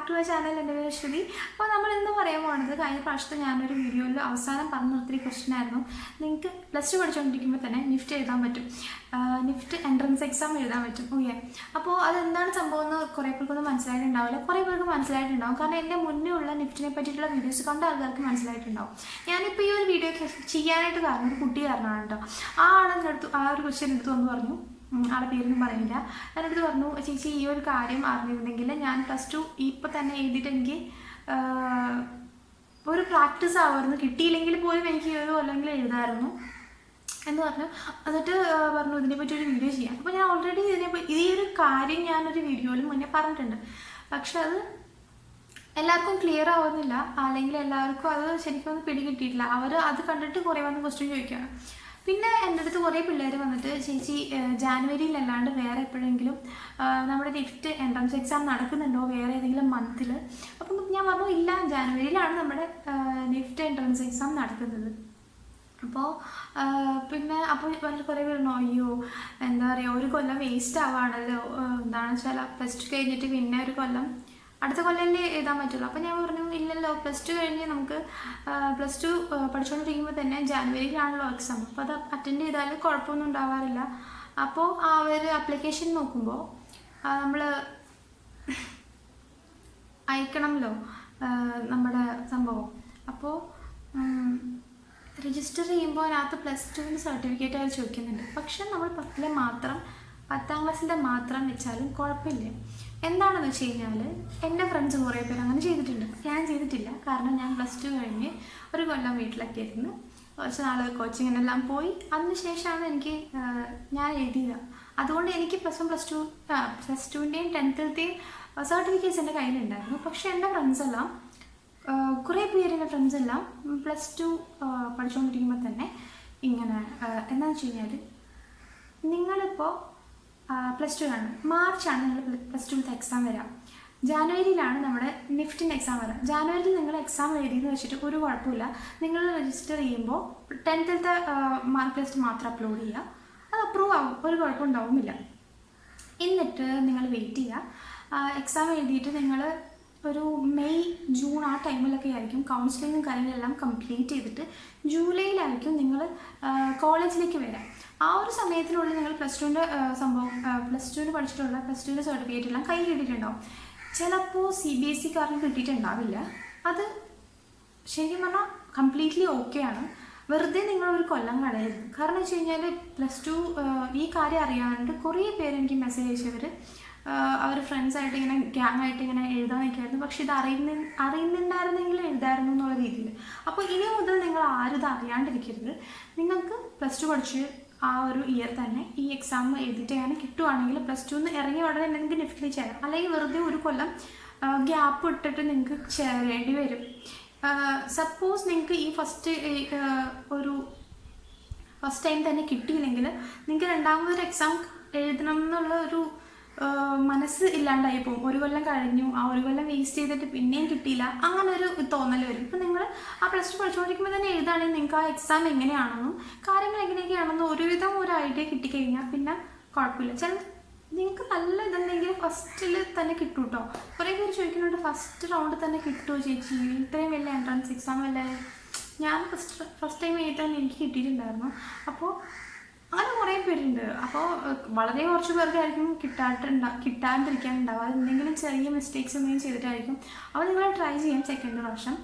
Back to my channel. എൻ്റെ പേര് അശ്വതി. അപ്പോൾ നമ്മൾ ഇന്ന് പറയാൻ പോകുന്നത്, കഴിഞ്ഞ പ്രാവശ്യത്തെ ഞാനൊരു വീഡിയോയിൽ അവസാനം പറഞ്ഞ ഒത്തിരി ക്വസ്റ്റ്യൻ ആയിരുന്നു. നിങ്ങൾക്ക് പ്ലസ് ടു പഠിച്ചുകൊണ്ടിരിക്കുമ്പോൾ തന്നെ നിഫ്റ്റ് എഴുതാൻ പറ്റും, നിഫ്റ്റ് എൻട്രൻസ് എക്സാം എഴുതാൻ പറ്റും. ഓക്കെ, അപ്പോൾ അതെന്താണ് സംഭവം എന്ന് കുറേ പേർക്കൊന്നും മനസ്സിലായിട്ടുണ്ടാവില്ല, കുറേ പേർക്ക് മനസ്സിലായിട്ടുണ്ടാവും. കാരണം എൻ്റെ മുന്നേ ഉള്ള നിഫ്റ്റിനെ പറ്റിയിട്ടുള്ള വീഡിയോസ് കണ്ട ആൾക്കാർക്ക് മനസ്സിലായിട്ടുണ്ടാവും. ഞാനിപ്പോൾ ഈ ഒരു വീഡിയോ ചെയ്യാനായിട്ട് കാരണം ഒരു കുട്ടി കാരണമാണ് കേട്ടോ. ആ ആളെൻ്റെ അടുത്ത് ആ ഒരു ക്വസ്റ്റ്യൻ എടുത്ത് വന്ന് പറഞ്ഞു, ആളെ പേരൊന്നും പറയുന്നില്ല, എൻ്റെ അടുത്ത് പറഞ്ഞു, ചേച്ചി ഈ ഒരു കാര്യം അറിഞ്ഞിരുന്നെങ്കിൽ ഞാൻ പ്ലസ് ടു ഇപ്പം തന്നെ എഴുതിയിട്ട് എനിക്ക് ഒരു പ്രാക്ടീസ് ആവുമായിരുന്നു, കിട്ടിയില്ലെങ്കിൽ പോലും എനിക്ക് ഈ ഒരു കൊല്ലമെങ്കിലും എഴുതാമായിരുന്നു എന്ന് പറഞ്ഞു. എന്നിട്ട് പറഞ്ഞു ഇതിനെപ്പറ്റി ഒരു വീഡിയോ ചെയ്യാം. അപ്പോൾ ഞാൻ ഓൾറെഡി ഈ ഒരു കാര്യം ഞാനൊരു വീഡിയോയിൽ മുന്നേ പറഞ്ഞിട്ടുണ്ട്. പക്ഷെ അത് എല്ലാവർക്കും ക്ലിയർ ആവുന്നില്ല, അല്ലെങ്കിൽ എല്ലാവർക്കും അത് ശരിക്കും ഒന്ന് പിടികിട്ടിയിട്ടില്ല. അവർ അത് കണ്ടിട്ട് കുറേ വന്ന് ക്വസ്റ്റ്യൻ ചോദിക്കുകയാണ്. പിന്നെ എൻ്റെ അടുത്ത് കുറേ പിള്ളേർ വന്നിട്ട്, ചേച്ചി ജാനുവരിയിലല്ലാണ്ട് വേറെ എപ്പോഴെങ്കിലും നമ്മുടെ നിഫ്റ്റ് എൻട്രൻസ് എക്സാം നടക്കുന്നുണ്ടോ വേറെ ഏതെങ്കിലും മന്തിൽ? അപ്പം ഞാൻ പറഞ്ഞു ഇല്ല, ജാനുവരിയിലാണ് നമ്മുടെ നിഫ്റ്റ് എൻട്രൻസ് എക്സാം നടക്കുന്നത്. അപ്പോൾ കുറേ പേര് അയ്യോ എന്താ പറയുക, ഒരു കൊല്ലം വേസ്റ്റ് ആവുകയാണല്ലോ, എന്താണെന്ന് വെച്ചാൽ പ്ലസ് ടു കഴിഞ്ഞിട്ട് പിന്നെ ഒരു കൊല്ലം അടുത്ത കൊല്ലമല്ലേ എഴുതാൻ പറ്റുള്ളൂ. അപ്പോൾ ഞാൻ പറഞ്ഞു ഇല്ലല്ലോ, പ്ലസ് ടു കഴിഞ്ഞ് നമുക്ക് പ്ലസ് ടു പഠിച്ചുകൊണ്ടിരിക്കുമ്പോൾ തന്നെ ജാനുവരിയിലാണല്ലോ എക്സാം, അപ്പോൾ അത് അറ്റൻഡ് ചെയ്താൽ കുഴപ്പമൊന്നും ഉണ്ടാവാറില്ല. അപ്പോൾ ആ ഒരു ആപ്ലിക്കേഷൻ നോക്കുമ്പോൾ നമ്മൾ അയക്കണമല്ലോ നമ്മുടെ സംഭവം. അപ്പോൾ രജിസ്റ്റർ ചെയ്യുമ്പോൾ അതിനകത്ത് പ്ലസ് ടുവിൻ്റെ സർട്ടിഫിക്കറ്റ് അവർ ചോദിക്കുന്നുണ്ട്. പക്ഷെ നമ്മൾ 10ാം ക്ലാസ്സിൻ്റെ മാത്രം വെച്ചാലും കുഴപ്പമില്ല. എന്താണെന്ന് വെച്ച് കഴിഞ്ഞാൽ എൻ്റെ ഫ്രണ്ട്സ് കുറേ പേര് അങ്ങനെ ചെയ്തിട്ടുണ്ട്. ഞാൻ ചെയ്തിട്ടില്ല, കാരണം ഞാൻ പ്ലസ് ടു കഴിഞ്ഞ് ഒരു കൊല്ലം വീട്ടിലൊക്കെ ഇരുന്ന് കുറച്ച് നാൾ കോച്ചിങ്ങിനെല്ലാം പോയി. അതിനുശേഷമാണ് ഞാൻ എഴുതിയത്. അതുകൊണ്ട് എനിക്ക് പ്ലസ് ടുവിൻ്റെയും 10ാമത്തെയും സർട്ടിഫിക്കറ്റ്സ് എൻ്റെ കയ്യിലുണ്ടായിരുന്നു. പക്ഷേ എൻ്റെ ഫ്രണ്ട്സെല്ലാം, കുറേ പേരുടെ ഫ്രണ്ട്സെല്ലാം പ്ലസ് ടു പഠിച്ചുകൊണ്ടിരിക്കുമ്പോൾ തന്നെ ഇങ്ങനെ എന്താണെന്ന് വെച്ച് കഴിഞ്ഞാൽ, നിങ്ങളിപ്പോൾ പ്ലസ് ടു ആണ്, മാർച്ചാണ് നിങ്ങൾ പ്ലസ് ടുവിലത്തെ എക്സാം വരാം, ജാനുവരിയിലാണ് നമ്മുടെ നിഫ്റ്റിൻ്റെ എക്സാം വരാം. ജാനുവരിയിൽ നിങ്ങൾ എക്സാം എഴുതിയെന്ന് വെച്ചിട്ട് ഒരു കുഴപ്പമില്ല, നിങ്ങൾ രജിസ്റ്റർ ചെയ്യുമ്പോൾ 10ാമത്തെ മാർക്ക് ലിസ്റ്റ് മാത്രം അപ്ലോഡ് ചെയ്യുക, അത് അപ്രൂവ് ആവും, ഒരു കുഴപ്പമുണ്ടാവുമില്ല. എന്നിട്ട് നിങ്ങൾ വെയിറ്റ് ചെയ്യുക. എക്സാം എഴുതിയിട്ട് നിങ്ങൾ ഒരു മെയ് ജൂൺ ആ ടൈമിലൊക്കെ ആയിരിക്കും കൗൺസിലിങ്ങും കാര്യങ്ങളെല്ലാം കംപ്ലീറ്റ് ചെയ്തിട്ട് ജൂലൈയിലായിരിക്കും നിങ്ങൾ കോളേജിലേക്ക് വരാം. ആ ഒരു സമയത്തിനുള്ളിൽ നിങ്ങൾ പ്ലസ് ടുവിന് പഠിച്ചിട്ടുള്ള പ്ലസ് ടുവിൻ്റെ സർട്ടിഫിക്കറ്റ് എല്ലാം കൈ കിട്ടിയിട്ടുണ്ടാവും. ചിലപ്പോൾ CBSE-കാർക്ക് കിട്ടിയിട്ടുണ്ടാവില്ല. അത് ശരിക്കും പറഞ്ഞാൽ കംപ്ലീറ്റ്ലി ഓക്കെയാണ്. വെറുതെ നിങ്ങളൊരു കൊല്ലം കളയരുത്. കാരണം വെച്ച് കഴിഞ്ഞാൽ പ്ലസ് ടു ഈ കാര്യം അറിയാണ്ട് കുറേ പേര് എനിക്ക് മെസ്സേജ് അയച്ചവർ അവർ ഫ്രണ്ട്സായിട്ട് ഇങ്ങനെ ഗ്യാങ്ങായിട്ട് ഇങ്ങനെ എഴുതാൻ നിൽക്കുമായിരുന്നു. പക്ഷെ ഇത് അറിയുന്നുണ്ടായിരുന്നെങ്കിൽ എഴുതായിരുന്നു എന്നുള്ള രീതിയിൽ. അപ്പോൾ ഇനി മുതൽ നിങ്ങൾ ആരും ഇത് അറിയാണ്ടിരിക്കരുത്. നിങ്ങൾക്ക് പ്ലസ് ടു പഠിച്ച് ആ ഒരു ഇയർ തന്നെ ഈ എക്സാം എഴുതിയിട്ട് ഞാൻ കിട്ടുവാണെങ്കിൽ പ്ലസ് ടുന്ന് ഇറങ്ങി ഉടനെ നിങ്ങൾക്ക് നിഫ്റ്റിൽ ചേരാം. അല്ലെങ്കിൽ വെറുതെ ഒരു കൊല്ലം ഗ്യാപ്പ് ഇട്ടിട്ട് നിങ്ങൾക്ക് ചേരേണ്ടി വരും. സപ്പോസ് നിങ്ങൾക്ക് ഈ ഫസ്റ്റ് ടൈം തന്നെ കിട്ടിയില്ലെങ്കിൽ നിങ്ങൾക്ക് രണ്ടാമതൊരു എക്സാം എഴുതണം എന്നുള്ള ഒരു മനസ്സ് ഇല്ലാണ്ടായി പോകും. ഒരു കൊല്ലം കഴിഞ്ഞു, ആ ഒരു കൊല്ലം വേസ്റ്റ് ചെയ്തിട്ട് പിന്നെയും കിട്ടിയില്ല, അങ്ങനെ ഒരു തോന്നൽ വരും. ഇപ്പം നിങ്ങൾ ആ പ്ലസ് ടു പഠിച്ചുകൊണ്ടിരിക്കുമ്പോൾ തന്നെ എഴുതുകയാണെങ്കിൽ നിങ്ങൾക്ക് ആ എക്സാം എങ്ങനെയാണെന്നും കാര്യങ്ങൾ എങ്ങനെയൊക്കെയാണെന്നും ഒരുവിധം ഒരു ഐഡിയ കിട്ടിക്കഴിഞ്ഞാൽ പിന്നെ കുഴപ്പമില്ല. നിങ്ങൾക്ക് നല്ല ഇതെന്തെങ്കിലും ഫസ്റ്റിൽ തന്നെ കിട്ടും കേട്ടോ. കുറേ പേര് ചോദിക്കുന്നുണ്ട്, ഫസ്റ്റ് റൗണ്ട് തന്നെ കിട്ടുമോ ചേച്ചി, ഇത്രയും വലിയ എൻട്രൻസ് എക്സാം അല്ലേ? ഞാൻ ഫസ്റ്റ് ടൈം എഴുതാൻ എനിക്ക് കിട്ടിയിട്ടുണ്ടായിരുന്നു. അപ്പോൾ അങ്ങനെ കുറേ പേരുണ്ട്. അപ്പോൾ വളരെ കുറച്ച് പേർക്കായിരിക്കും കിട്ടാണ്ടിരിക്കാനുണ്ടാവും. അത് എന്തെങ്കിലും ചെറിയ മിസ്റ്റേക്സ് എന്തെങ്കിലും ചെയ്തിട്ടായിരിക്കും. അപ്പോൾ നിങ്ങൾ ട്രൈ ചെയ്യാം സെക്കൻഡ് പ്രാവശ്യം.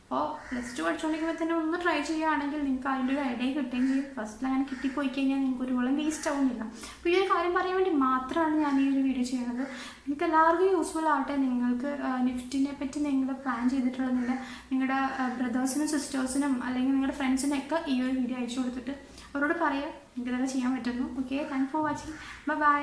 അപ്പോൾ പ്ലസ് ടു പഠിച്ചുകൊണ്ടിരിക്കുമ്പോൾ തന്നെ ഒന്ന് ട്രൈ ചെയ്യുകയാണെങ്കിൽ നിങ്ങൾക്ക് അതിൻ്റെ ഒരു ഐഡിയ കിട്ടുകയും ചെയ്യും. ഫസ്റ്റിൽ അങ്ങനെ കിട്ടിപ്പോയി കഴിഞ്ഞാൽ നിങ്ങൾക്ക് ഒരു കൊല്ലം വേസ്റ്റ് ആവുന്നില്ല. അപ്പോൾ ഈ ഒരു കാര്യം പറയാൻ വേണ്ടി മാത്രമാണ് ഞാൻ ഈ ഒരു വീഡിയോ ചെയ്യുന്നത്. നിങ്ങൾക്ക് എല്ലാവർക്കും യൂസ്ഫുൾ ആവട്ടെ. നിങ്ങൾക്ക് നിഫ്റ്റിനെ പറ്റി നിങ്ങൾ പ്ലാൻ ചെയ്തിട്ടുള്ളതിൻ്റെ നിങ്ങളുടെ ബ്രദേഴ്സിനും സിസ്റ്റേഴ്സിനും അല്ലെങ്കിൽ നിങ്ങളുടെ ഫ്രണ്ട്സിനൊക്കെ ഈ ഒരു വീഡിയോ അയച്ചു കൊടുത്തിട്ട് അവരോട് പറയാം നിങ്ങൾക്ക് ഇതൊക്കെ ചെയ്യാൻ പറ്റുന്നു. Okay, thanks for watching. By.